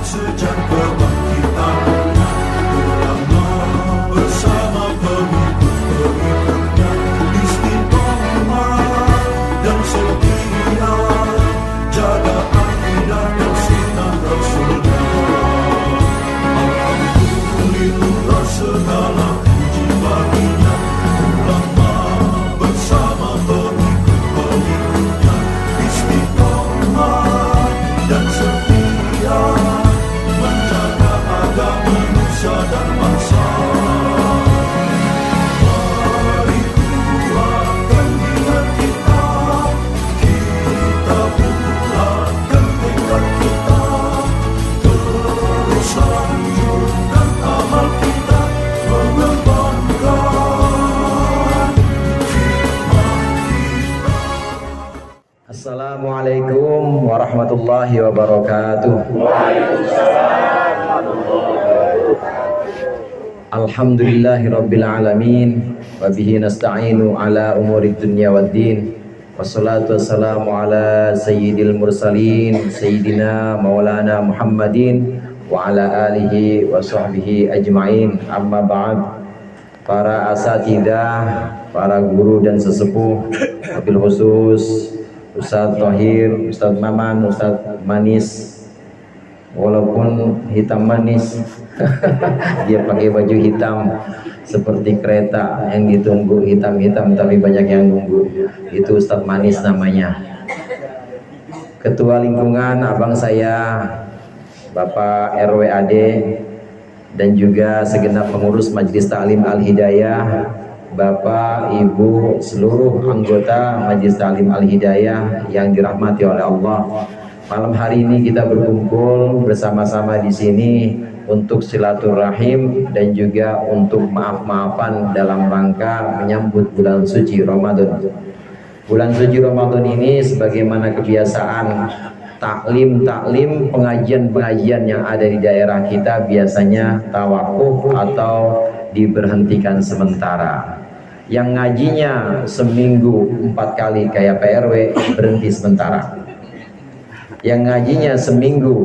sejak kebangkitan ulama bersama pengikut-pengikutnya istiqomah dan setia jaga akidah dan sunnah Rasulullah. Alhamdulillah segala puji baginya ulama bersama pengikut-pengikutnya istiqomah dan setia menjaga agama nusa dan bangsa. Mari kuatkan niat kita, kita bulatkan tekad kita, terus lanjutkan amal kita, mengembangkan hikmah kita. Assalamualaikum warahmatullahi wabarakatuh. Alhamdulillahirabbil alamin wa bihi nasta'inu ala umuri dunya waddin. Wassalatu wassalamu ala sayyidil mursalin sayyidina maulana Muhammadin wa ala alihi wa sahbihi ajmain. Amma ba'd. Para asatidzah, para guru dan sesepuh, wabil khusus Ustadz Thohir, Ustadz Maman, Ustadz Manis, walaupun hitam manis dia pakai baju hitam seperti kereta yang ditunggu, hitam-hitam tapi banyak yang nunggu, itu Ustadz Manis namanya. Ketua lingkungan abang saya Bapak RWAD dan juga segenap pengurus Majelis Ta'lim Al-Hidayah, Bapak, Ibu, seluruh anggota Majelis Ta'lim Al-Hidayah yang dirahmati oleh Allah. Malam hari ini kita berkumpul bersama-sama di sini untuk silaturahim dan juga untuk maaf-maafan dalam rangka menyambut bulan suci Ramadan. Bulan suci Ramadan ini sebagaimana kebiasaan taklim, pengajian-pengajian yang ada di daerah kita biasanya tawakuf atau diberhentikan sementara. Yang ngajinya seminggu 4 kali kayak PRW berhenti sementara. Yang ngajinya seminggu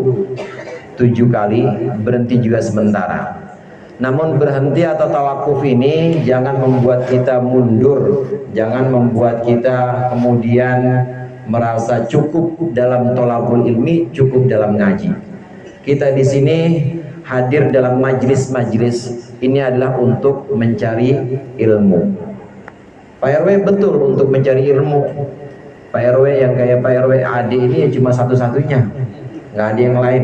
7 kali berhenti juga sementara. Namun berhenti atau tawakuf ini jangan membuat kita mundur, jangan membuat kita kemudian merasa cukup dalam thalabul ilmi, cukup dalam ngaji. Kita di sini hadir dalam majelis-majelis ini adalah untuk mencari ilmu. Pak RW betul untuk mencari ilmu. Pak RW yang kayak Pak RW AD ini ya cuma satu-satunya, nggak ada yang lain.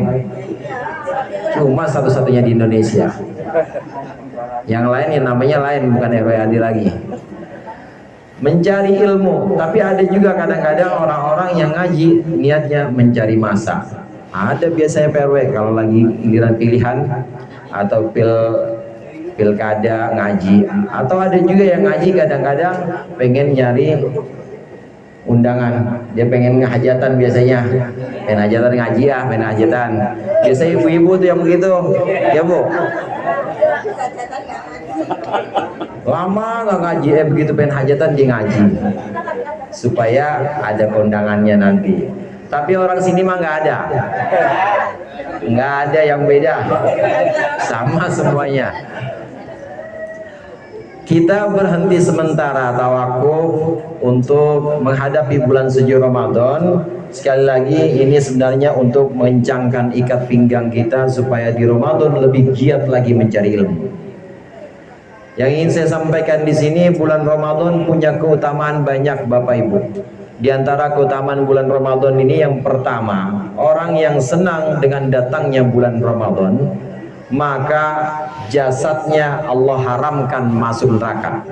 Cuma satu-satunya di Indonesia. Yang lain ya namanya lain, bukan RW AD lagi. Mencari ilmu, tapi ada juga kadang-kadang orang-orang yang ngaji niatnya mencari masa. Ada biasanya Pak RW kalau lagi giliran pilihan atau pilkada ngaji, atau ada juga yang ngaji kadang-kadang pengen nyari undangan, dia pengen ngehajatan biasanya, pengen hajatan ngaji ya, pengen hajatan. Biasanya ibu-ibu tuh yang begitu, ya Bu. Lama nggak ngaji, begitu pengen hajatan dia ngaji, supaya ada kondangannya nanti. Tapi orang sini mah nggak ada yang beda, sama semuanya. Kita berhenti sementara tawakuf untuk menghadapi bulan suci Ramadan. Sekali lagi ini sebenarnya untuk mengencangkan ikat pinggang kita supaya di Ramadan lebih giat lagi mencari ilmu. Yang ingin saya sampaikan di sini, bulan Ramadan punya keutamaan banyak Bapak Ibu. Di antara keutamaan bulan Ramadan ini yang pertama, orang yang senang dengan datangnya bulan Ramadan, maka jasadnya Allah haramkan masuk neraka.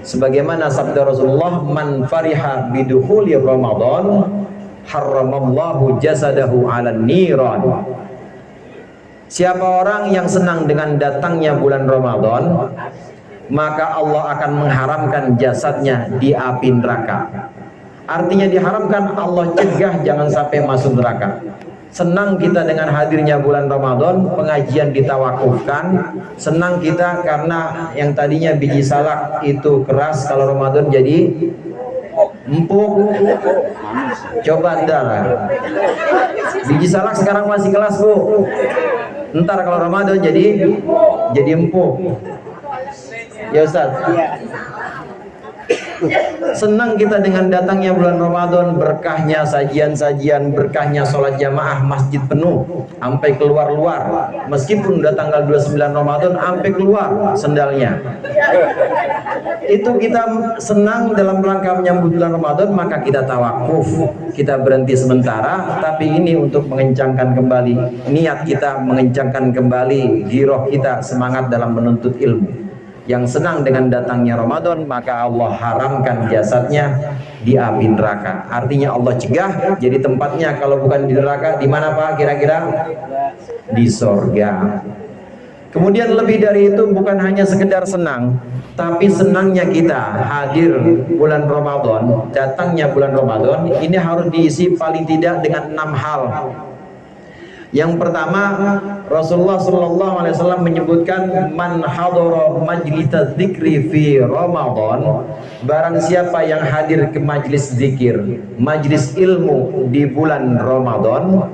Sebagaimana sabda Rasulullah, man fariha bidukhuli Ramadan haramallahu jasadahu 'alan niran. Siapa orang yang senang dengan datangnya bulan Ramadan, maka Allah akan mengharamkan jasadnya di api neraka. Artinya diharamkan, Allah cegah jangan sampai masuk neraka. Senang kita dengan hadirnya bulan Ramadan, pengajian ditawakufkan. Senang kita karena yang tadinya biji salak itu keras, kalau Ramadan jadi empuk. Coba ntar biji salak sekarang masih kelas Bu, ntar kalau Ramadan jadi empuk ya Ustaz. Senang kita dengan datangnya bulan Ramadan, berkahnya sajian-sajian, berkahnya sholat jamaah masjid penuh sampai keluar-luar. Meskipun udah tanggal 29 Ramadan sampai keluar sendalnya. Itu kita senang dalam rangka menyambut bulan Ramadan, maka kita tawakuf, kita berhenti sementara, tapi ini untuk mengencangkan kembali niat kita, mengencangkan kembali giroh kita, semangat dalam menuntut ilmu. Yang senang dengan datangnya Ramadan, maka Allah haramkan jasadnya di api neraka. Artinya Allah cegah, jadi tempatnya kalau bukan di neraka, di mana Pak kira-kira? Di sorga. Kemudian lebih dari itu, bukan hanya sekedar senang, tapi senangnya kita hadir bulan Ramadan, datangnya bulan Ramadan, ini harus diisi paling tidak dengan 6 hal. Yang pertama, Rasulullah SAW menyebutkan, man hadara majlis dzikri fi Ramadan, barang siapa yang hadir ke majlis zikir, majlis ilmu di bulan Ramadan,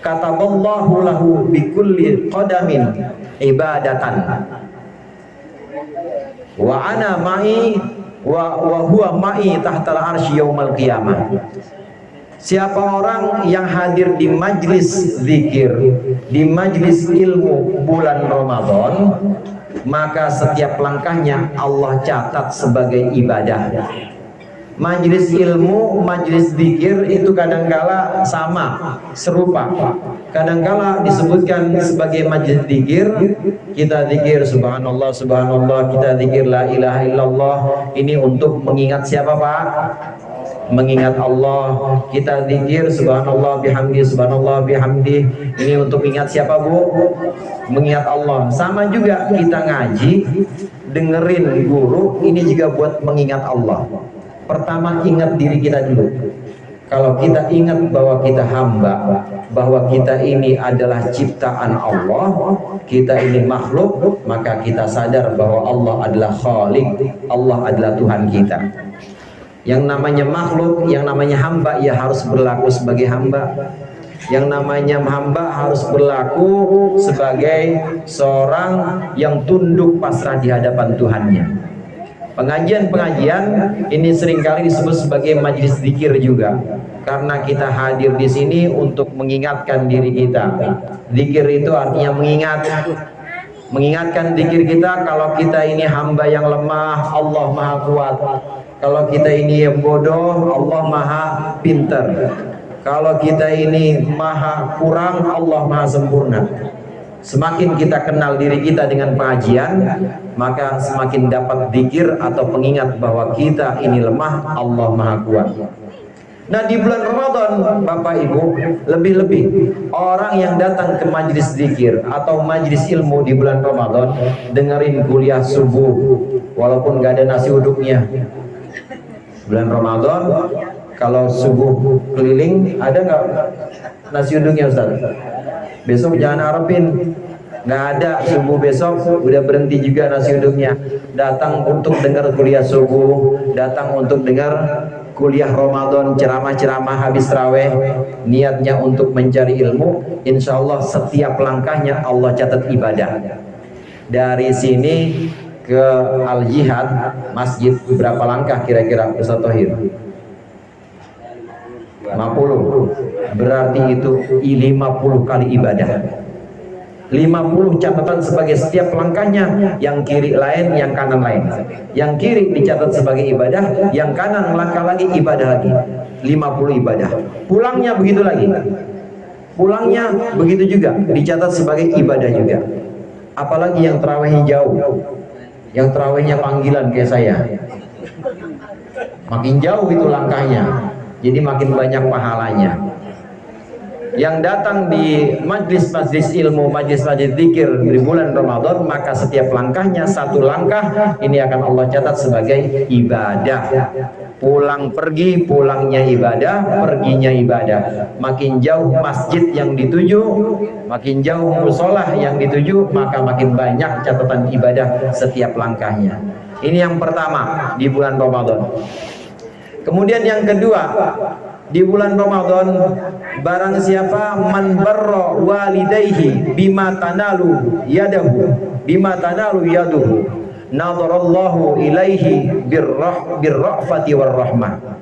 kataballahu lahu bi kulli qadamin ibadatan wa ana ma'i wa huwa ma'i tahtal arsy yaumal qiyamah. Siapa orang yang hadir di majlis zikir, di majlis ilmu bulan Ramadan, maka setiap langkahnya Allah catat sebagai ibadah. Majlis ilmu, majlis zikir itu kadangkala sama, serupa. Kadangkala disebutkan sebagai majlis zikir, kita zikir subhanallah, subhanallah, kita zikir la ilaha illallah. Ini untuk mengingat siapa Pak? Mengingat Allah. Kita zikir subhanallah bihamdi, subhanallah bihamdi, ini untuk ingat siapa Bu? Mengingat Allah. Sama juga kita ngaji, dengerin guru, ini juga buat mengingat Allah. Pertama ingat diri kita dulu. Kalau kita ingat bahwa kita hamba, bahwa kita ini adalah ciptaan Allah, kita ini makhluk, maka kita sadar bahwa Allah adalah Khalik, Allah adalah Tuhan kita. Yang namanya makhluk, yang namanya hamba, ya harus berlaku sebagai hamba. Yang namanya hamba harus berlaku sebagai seorang yang tunduk pasrah di hadapan Tuhannya. Pengajian-pengajian ini seringkali disebut sebagai majlis zikir juga, karena kita hadir di sini untuk mengingatkan diri kita. Zikir itu artinya mengingatkan zikir kita kalau kita ini hamba yang lemah, Allah Maha Kuat. Kalau kita ini yang bodoh, Allah Maha Pintar. Kalau kita ini maha kurang, Allah Maha Sempurna. Semakin kita kenal diri kita dengan pengajian, maka semakin dapat zikir atau pengingat bahwa kita ini lemah, Allah Maha Kuat. Nah, di bulan Ramadan, Bapak Ibu, lebih-lebih orang yang datang ke majlis zikir atau majlis ilmu di bulan Ramadan, dengerin kuliah subuh walaupun gak ada nasi uduknya. Bulan Ramadan, kalau subuh keliling, ada nggak nasi uduknya Ustaz? Besok jangan harapin, nggak ada subuh besok, udah berhenti juga nasi uduknya. Datang untuk dengar kuliah subuh, datang untuk dengar kuliah Ramadan, ceramah-ceramah habis tarawih, niatnya untuk mencari ilmu. Insya Allah setiap langkahnya Allah catat ibadah. Dari sini ke Al-Jihad masjid berapa langkah kira-kira Ustaz Thohir? 50. Berarti itu 50 kali ibadah. 50 catatan sebagai setiap langkahnya, yang kiri lain, yang kanan lain. Yang kiri dicatat sebagai ibadah, yang kanan melangkah lagi ibadah lagi. 50 ibadah. Pulangnya begitu lagi. Pulangnya begitu juga, dicatat sebagai ibadah juga. Apalagi yang terawihnya jauh. Yang terawihnya panggilan kayak saya, makin jauh itu langkahnya, jadi makin banyak pahalanya. Yang datang di majlis-majlis ilmu, majlis-majlis zikir di bulan Ramadan, maka setiap langkahnya satu langkah ini akan Allah catat sebagai ibadah. Pulang pergi, pulangnya ibadah, perginya ibadah. Makin jauh masjid yang dituju, makin jauh musolah yang dituju, maka makin banyak catatan ibadah setiap langkahnya. Ini yang pertama di bulan Ramadan. Kemudian yang kedua, di bulan Ramadan, barang siapa man barra walidayhi bima tanalu yaduhu nadarallahu ilaihi birrahfati warrahmah.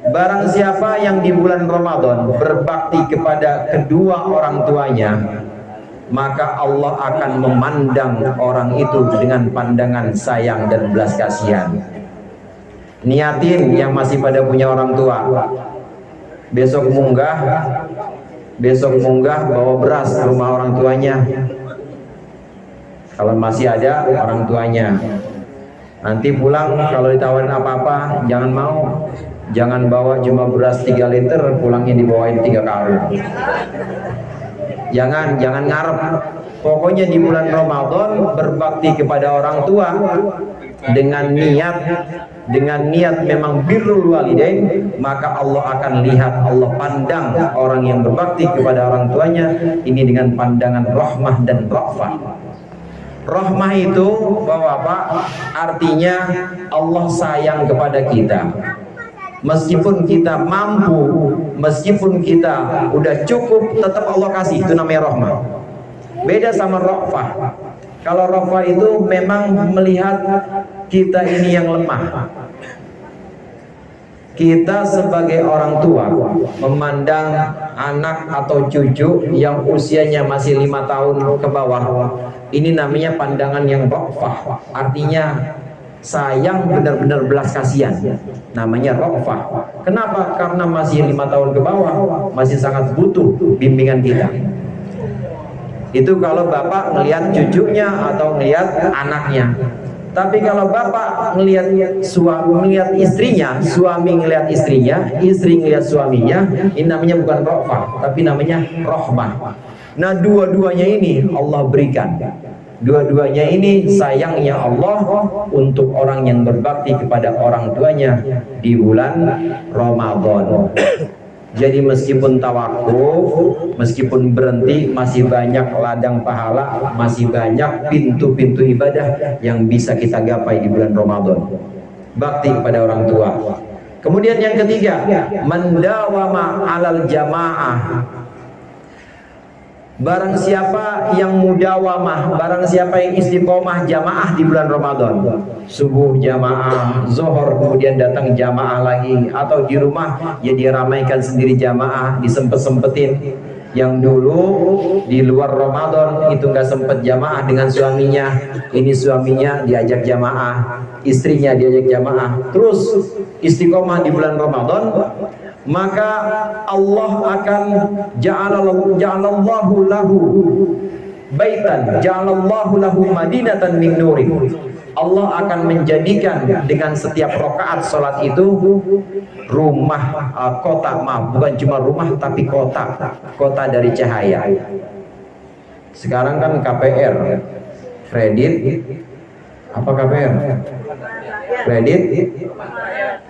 Barang siapa yang di bulan Ramadan berbakti kepada kedua orang tuanya, maka Allah akan memandang orang itu dengan pandangan sayang dan belas kasihan. Niatin yang masih pada punya orang tua, besok munggah bawa beras ke rumah orang tuanya. Kalau masih ada orang tuanya, nanti pulang kalau ditawarin apa-apa jangan mau. Jangan bawa cuma beras 3 liter, pulangnya dibawain 3 karung. Jangan ngarep. Pokoknya di bulan Ramadan berbakti kepada orang tua dengan niat memang birrul walidain, maka Allah akan lihat, Allah pandang orang yang berbakti kepada orang tuanya ini dengan pandangan rahmah dan ra'fah. Rahmah itu Bapak-bapak artinya Allah sayang kepada kita. Meskipun kita mampu, meskipun kita udah cukup, tetap Allah kasih, itu namanya rahmah. Beda sama ra'fah. Kalau ra'fah itu memang melihat kita ini yang lemah. Kita sebagai orang tua memandang anak atau cucu yang usianya masih 5 tahun ke bawah, ini namanya pandangan yang ra'fah. Artinya sayang, benar-benar belas kasihan, namanya ra'fah. Kenapa? Karena masih 5 tahun ke bawah, masih sangat butuh bimbingan kita. Itu kalau bapak ngelihat cucunya atau ngelihat anaknya. Tapi kalau bapak ngelihat istrinya, suami ngelihat istrinya, istri ngelihat suaminya, ini namanya bukan ra'fah, tapi namanya rahmah. Nah, dua-duanya ini Allah berikan. Dua-duanya ini sayangnya Allah untuk orang yang berbakti kepada orang tuanya di bulan Ramadan. Jadi meskipun tawakuf, meskipun berhenti, masih banyak ladang pahala, masih banyak pintu-pintu ibadah yang bisa kita gapai di bulan Ramadan. Bakti kepada orang tua. Kemudian yang ketiga, mendawama alal jamaah. Barang siapa yang mudawamah, barang siapa yang istiqomah jamaah di bulan Ramadan, subuh jamaah, zuhur kemudian datang jamaah lagi, atau di rumah ya diramaikan sendiri jamaah, disempet-sempetin. Yang dulu di luar Ramadan itu nggak sempet jamaah dengan suaminya, ini suaminya diajak jamaah, istrinya diajak jamaah, terus istiqomah di bulan Ramadan, maka Allah akan ja'alallahu lahu baitan, ja'alallahu lahu madinatan min nurin. Allah akan menjadikan dengan setiap rakaat salat itu rumah, kota, bukan cuma rumah tapi kota dari cahaya. Sekarang kan KPR, kredit apa KPR? Kredit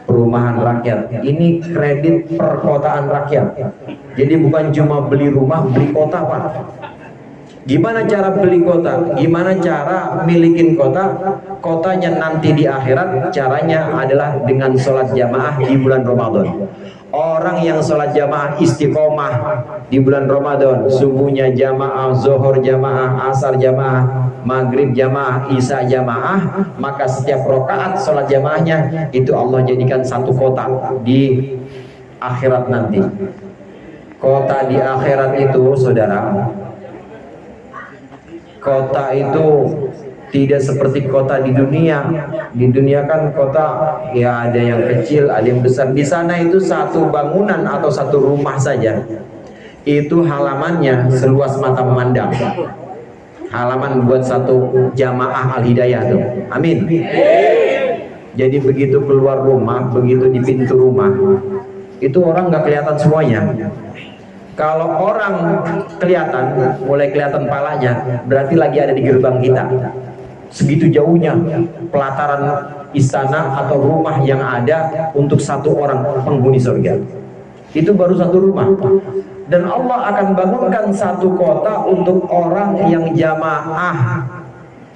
perumahan rakyat. Ini kredit perkotaan rakyat. Jadi bukan cuma beli rumah, beli kota, Pak. Gimana cara beli kota? Gimana cara milikin kota? Kotanya nanti di akhirat, caranya adalah dengan sholat jamaah di bulan Ramadan. Orang yang sholat jamaah istiqomah di bulan Ramadan, subuhnya jamaah, zuhur jamaah, asar jamaah, maghrib jamaah, isya jamaah, maka setiap rakaat sholat jamaahnya itu Allah jadikan satu kota di akhirat nanti. Kota di akhirat itu, saudara, kota itu tidak seperti kota di dunia. Di dunia kan kota ya ada yang kecil, ada yang besar. Di sana itu satu bangunan atau satu rumah saja, itu halamannya seluas mata memandang. Halaman buat satu jamaah al-hidayah tuh. Amin. Jadi begitu keluar rumah, begitu di pintu rumah, itu orang nggak kelihatan semuanya. Kalau orang kelihatan, mulai kelihatan palanya, berarti lagi ada di gerbang kita. Segitu jauhnya pelataran istana atau rumah yang ada untuk satu orang penghuni surga. Itu baru satu rumah. Dan Allah akan bangunkan satu kota untuk orang yang jamaah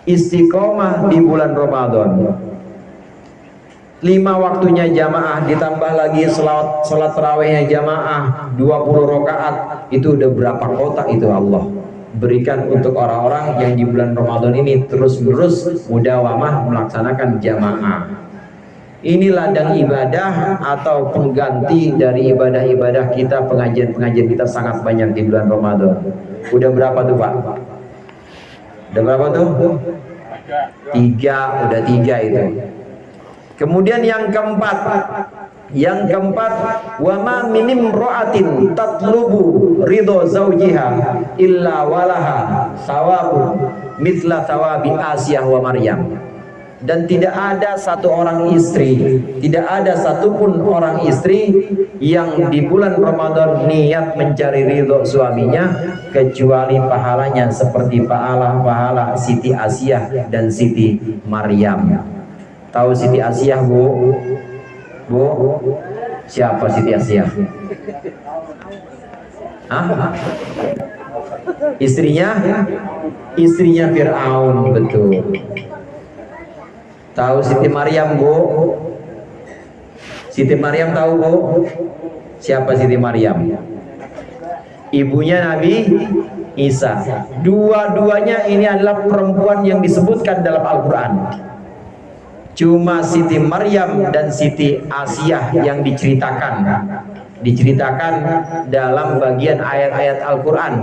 istiqomah di bulan Ramadan. 5 waktunya jamaah, ditambah lagi salat tarawihnya jamaah 20 rakaat, itu udah berapa kotak itu Allah berikan untuk orang-orang yang di bulan Ramadan ini terus-menerus mudawamah melaksanakan jamaah. Ini ladang ibadah atau pengganti dari ibadah-ibadah kita, pengajian-pengajian kita sangat banyak di bulan Ramadan. Udah berapa tuh Pak? Udah berapa tuh? 3, udah 3 itu. Kemudian yang keempat, wa ma minim ro'atin tatlubu ridho zaujiha illa walaha sawabu mitla sawabi Asiyah wa Maryam. Dan tidak ada satu orang istri, tidak ada satupun orang istri yang di bulan Ramadan niat mencari ridho suaminya kecuali pahalanya seperti pahala Siti Asiyah dan Siti Maryam. Tahu Siti Asiyah Bu? Bu? Siapa Siti Asiyah? Hah? Istrinya Fir'aun, betul. Tahu Siti Maryam Bu? Siti Maryam tahu Bu? Siapa Siti Maryam? Ibunya Nabi Isa. Dua-duanya ini adalah perempuan yang disebutkan dalam Al-Quran. Cuma Siti Maryam dan Siti Asiyah yang diceritakan dalam bagian ayat-ayat Al-Quran.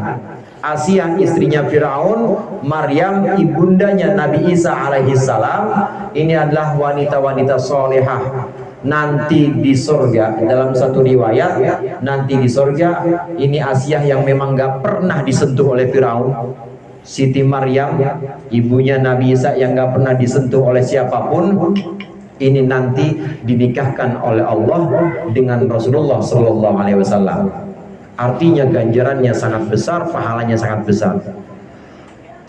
Asiyah istrinya Fir'aun, Maryam ibundanya Nabi Isa alaihissalam. Ini adalah wanita-wanita solehah. Nanti di surga, dalam satu riwayat, nanti di surga ini Asiyah yang memang gak pernah disentuh oleh Fir'aun. Siti Maryam, ibunya Nabi Isa yang gak pernah disentuh oleh siapapun, ini nanti dinikahkan oleh Allah dengan Rasulullah SAW. Artinya ganjarannya sangat besar, pahalanya sangat besar.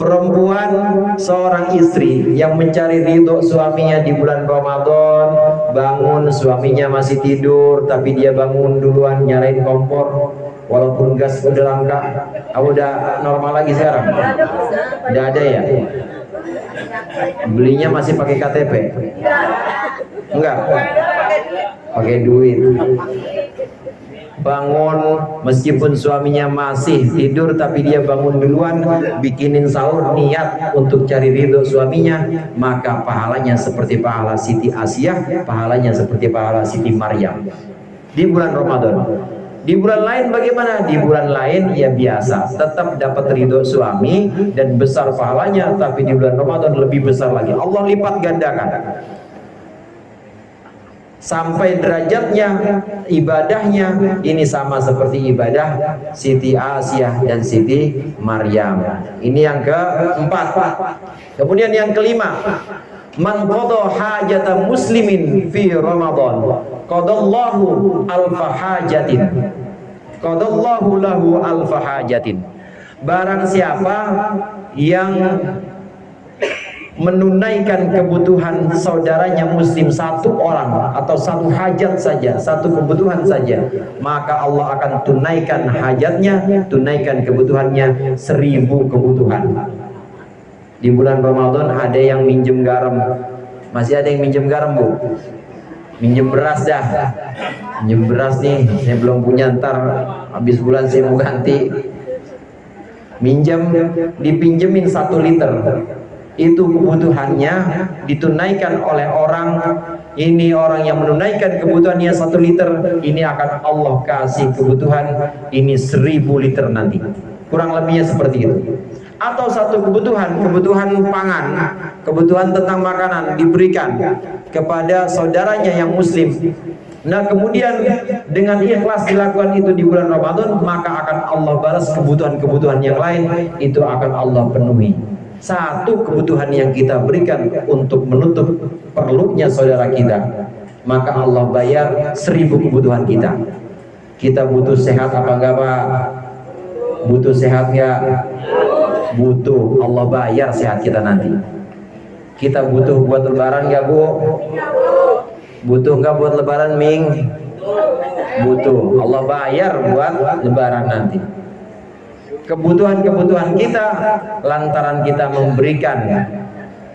Perempuan, seorang istri yang mencari ridho suaminya di bulan Ramadan, bangun suaminya masih tidur, tapi dia bangun duluan nyalain kompor, walaupun gas udah langka. Udah normal lagi sekarang? Udah ada ya? Belinya masih pakai KTP? Enggak? Pakai duit. Bangun meskipun suaminya masih tidur, tapi dia bangun duluan, bikinin sahur, niat untuk cari ridho suaminya, maka pahalanya seperti pahala Siti Asiyah, pahalanya seperti pahala Siti Maryam di bulan Ramadan. Di bulan lain bagaimana? Di bulan lain ya biasa, tetap dapat ridho suami dan besar pahalanya, tapi di bulan Ramadan lebih besar lagi, Allah lipat gandakan. Sampai derajatnya, ibadahnya ini sama seperti ibadah Siti Asiyah dan Siti Maryam. Ini yang keempat. Kemudian yang kelima, man qada hajata muslimin fi Ramadan qadallahu alfa hajatin, qadallahu lahu alfa hajatin. Barang siapa yang menunaikan kebutuhan saudaranya muslim satu orang atau satu hajat saja, satu kebutuhan saja, maka Allah akan tunaikan hajatnya, tunaikan kebutuhannya 1000 kebutuhan. Di bulan Ramadan ada yang minjem garam, masih ada yang minjem garam Bu? Minjem beras dah, minjem beras nih, saya belum punya, ntar habis bulan saya mau ganti. Minjem, dipinjemin 1 liter. Itu kebutuhannya ditunaikan oleh orang ini, orang yang menunaikan kebutuhannya 1 liter, ini akan Allah kasih kebutuhan ini 1000 liter nanti, kurang lebihnya seperti itu. Atau satu kebutuhan pangan, kebutuhan tentang makanan diberikan kepada saudaranya yang muslim. Nah kemudian dengan ikhlas dilakukan itu di bulan Ramadan, maka akan Allah balas kebutuhan-kebutuhan yang lain, itu akan Allah penuhi. Satu kebutuhan yang kita berikan untuk menutup perlunya saudara kita, maka Allah bayar 1000 kebutuhan kita. Kita butuh sehat apa enggak Pak? Butuh sehat enggak? Butuh. Allah bayar sehat kita nanti. Kita butuh buat lebaran enggak Bu? Butuh enggak buat lebaran Ming? Butuh. Allah bayar buat lebaran nanti. Kebutuhan-kebutuhan kita lantaran kita memberikan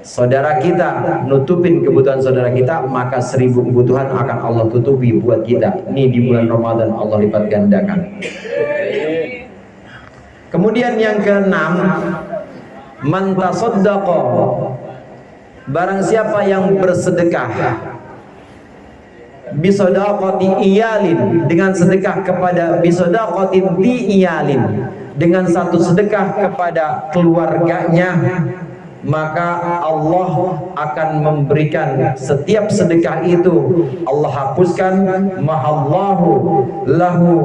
saudara kita nutupin kebutuhan saudara kita, maka 1000 kebutuhan akan Allah tutupi buat kita. Ini di bulan Ramadan Allah lipat gandakan. Kemudian yang keenam, man tasaddaqa, barang siapa yang bersedekah, bisadaqati iyalin, dengan sedekah kepada bisadaqatin di iyalin, dengan satu sedekah kepada keluarganya, maka Allah akan memberikan setiap sedekah itu, Allah hapuskan mahallahu lahu,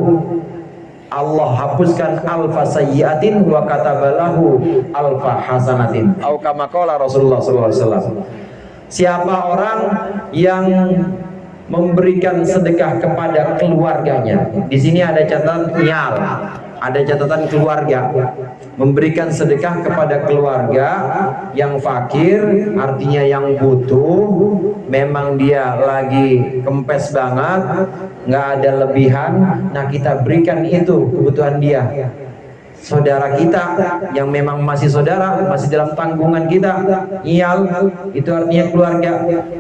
Allah hapuskan alfa sayyiatin wa katabalahu alfa hasanatin. Atau kama qala Rasulullah sallallahu alaihi wasallam. Siapa orang yang memberikan sedekah kepada keluarganya, di sini ada catatan iyal, ada catatan keluarga, memberikan sedekah kepada keluarga yang fakir, artinya yang butuh, memang dia lagi kempes banget, nggak ada lebihan, nah kita berikan itu kebutuhan dia. Saudara kita yang memang masih saudara, masih dalam tanggungan kita, iyal, itu artinya keluarga,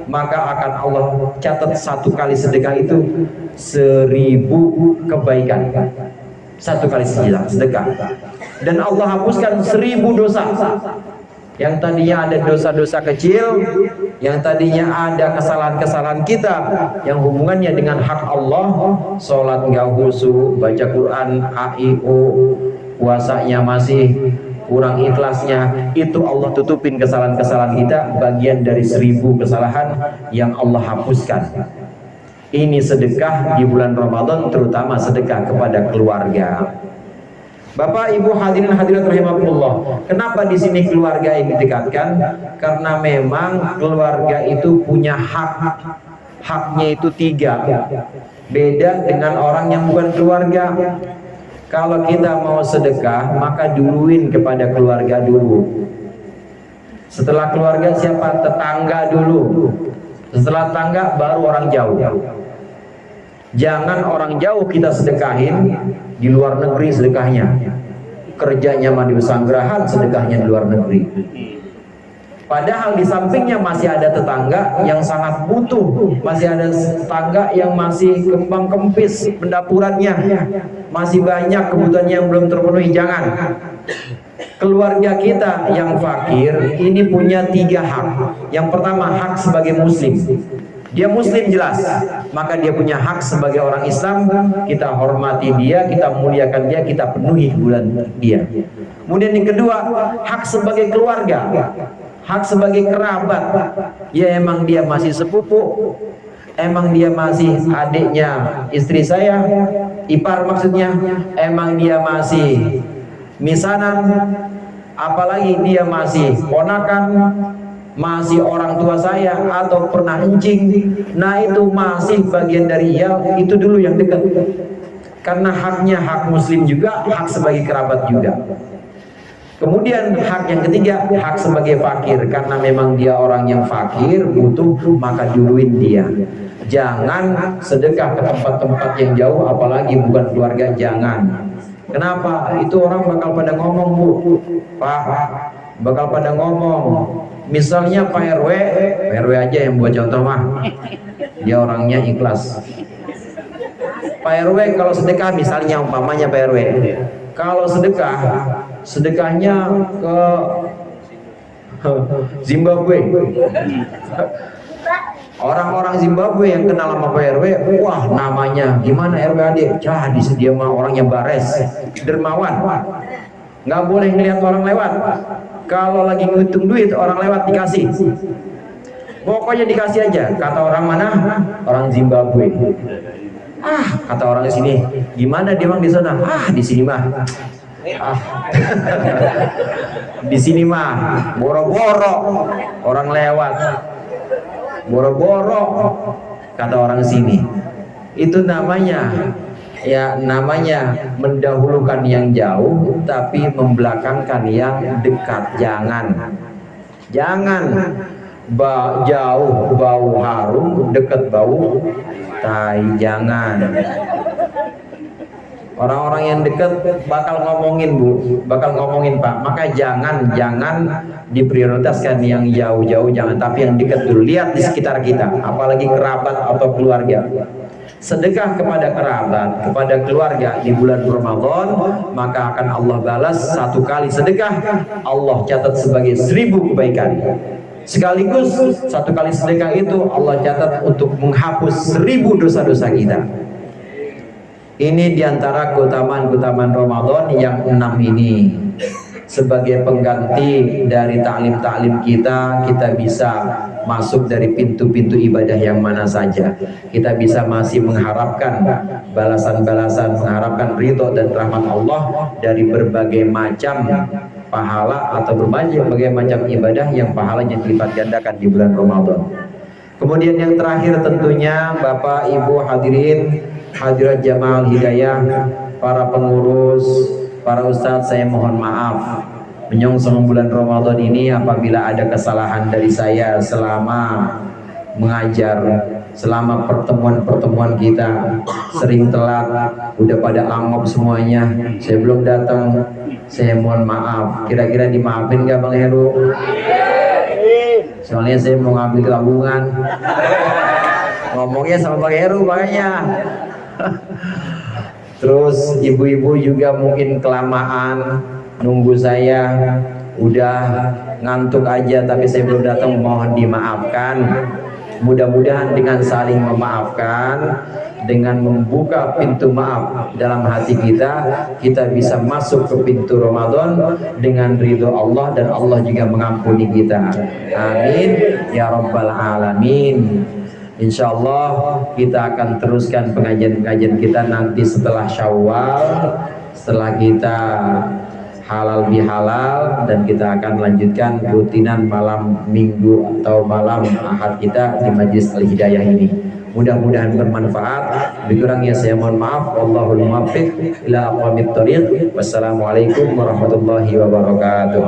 maka akan Allah catat satu kali sedekah itu 1000 kebaikan. Satu kali sedekah, dan Allah hapuskan 1000 dosa. Yang tadinya ada dosa-dosa kecil, yang tadinya ada kesalahan-kesalahan kita yang hubungannya dengan hak Allah, sholat nggak khusyuk, baca Quran AIU, puasanya masih kurang ikhlasnya, itu Allah tutupin kesalahan-kesalahan kita, bagian dari 1000 kesalahan yang Allah hapuskan. Ini sedekah di bulan Ramadan, terutama sedekah kepada keluarga. Bapak, Ibu, hadirin hadirat rahimakumullah. Kenapa di sini keluarga yang ditekatkan? Karena memang keluarga itu punya hak. Haknya itu 3. Beda dengan orang yang bukan keluarga. Kalau kita mau sedekah, maka duluin kepada keluarga dulu. Setelah keluarga siapa? Tetangga dulu. Setelah tetangga baru orang jauh. Jangan orang jauh kita sedekahin, di luar negeri sedekahnya, kerjanya mandi pesanggerahan, sedekahnya di luar negeri. Padahal di sampingnya masih ada tetangga yang sangat butuh, masih ada tetangga yang masih kembang kempis pendapurannya, masih banyak kebutuhannya yang belum terpenuhi. Jangan. Keluarga kita yang fakir ini punya 3 hak. Yang pertama, hak sebagai muslim. Dia muslim jelas, maka dia punya hak sebagai orang Islam. Kita hormati dia, kita muliakan dia, kita penuhi kebutuhan dia. Kemudian yang kedua, hak sebagai keluarga, hak sebagai kerabat. Ya emang dia masih sepupu, emang dia masih adiknya istri saya, ipar maksudnya, emang dia masih misanan, apalagi dia masih ponakan, masih orang tua saya, atau pernah encing, nah itu masih bagian dari iyal, itu dulu yang dekat. Karena haknya hak muslim juga, hak sebagai kerabat juga. Kemudian hak yang ketiga, hak sebagai fakir, karena memang dia orang yang fakir, butuh, maka duluin dia. Jangan sedekah ke tempat-tempat yang jauh, apalagi bukan keluarga, jangan. Kenapa? Itu orang bakal pada ngomong, Bu, Pak, bakal pada ngomong. Misalnya Pak RW aja yang buat contoh mah, dia orangnya ikhlas. Pak RW kalau sedekah, misalnya umpamanya Pak RW, kalau sedekahnya ke Zimbabwe, orang-orang Zimbabwe yang kenal sama Pak RW, wah namanya gimana RW adik? Jadi dia mah orangnya bares, dermawan, nggak boleh ngelihat orang lewat. Kalau lagi ngitung duit orang lewat dikasih, pokoknya dikasih aja. Kata orang mana? Orang Zimbabwe. Ah, kata orang di sini, gimana dia bang di sana? Ah, di sini mah. Ah, di sini mah boro-boro orang lewat, boro-boro kata orang sini. Itu namanya, ya namanya mendahulukan yang jauh tapi membelakangkan yang dekat. Jangan jauh bau harum, dekat bau tai, jangan. Orang-orang yang dekat bakal ngomongin Bu, bakal ngomongin Pak. Maka jangan diprioritaskan yang jauh-jauh, jangan, tapi yang dekat dulu. Lihat di sekitar kita, apalagi kerabat atau keluarga. Sedekah kepada kerabat, kepada keluarga di bulan Ramadan, maka akan Allah balas satu kali sedekah, Allah catat sebagai 1000 kebaikan. Sekaligus satu kali sedekah itu Allah catat untuk menghapus 1000 dosa-dosa kita. Ini diantara keutamaan-keutamaan Ramadan yang 6 ini. Sebagai pengganti dari taklim-taklim kita bisa masuk dari pintu-pintu ibadah yang mana saja. Kita bisa masih mengharapkan balasan-balasan, mengharapkan ridho dan rahmat Allah dari berbagai macam pahala atau berbagai macam ibadah yang pahalanya dilipat gandakan di bulan Ramadan. Kemudian yang terakhir tentunya Bapak Ibu hadirin hadirat Jamaah Hidayah, para pengurus, para ustadz, saya mohon maaf menyongsong bulan Ramadan ini apabila ada kesalahan dari saya selama mengajar, selama pertemuan-pertemuan kita sering telat, udah pada angop semuanya, saya belum datang, saya mohon maaf. Kira-kira dimaafin gak Bang Heru? Soalnya saya mau ngambil tabungan. Ngomongnya sama Bang Heru makanya. Terus ibu-ibu juga mungkin kelamaan nunggu saya, udah ngantuk aja tapi saya belum datang, mohon dimaafkan. Mudah-mudahan dengan saling memaafkan, dengan membuka pintu maaf dalam hati kita bisa masuk ke pintu Ramadan dengan ridho Allah, dan Allah juga mengampuni kita. Amin ya rabbal alamin. Insya Allah kita akan teruskan pengajian-pengajian kita nanti setelah Syawal, setelah kita halal bihalal, dan kita akan lanjutkan rutinan malam minggu atau malam ahad kita di Majlis Al-Hidayah ini. Mudah-mudahan bermanfaat. Kurangnya saya mohon maaf. Wallahul muwaffiq ila aqwamit thoriq. Wassalamualaikum warahmatullahi wabarakatuh.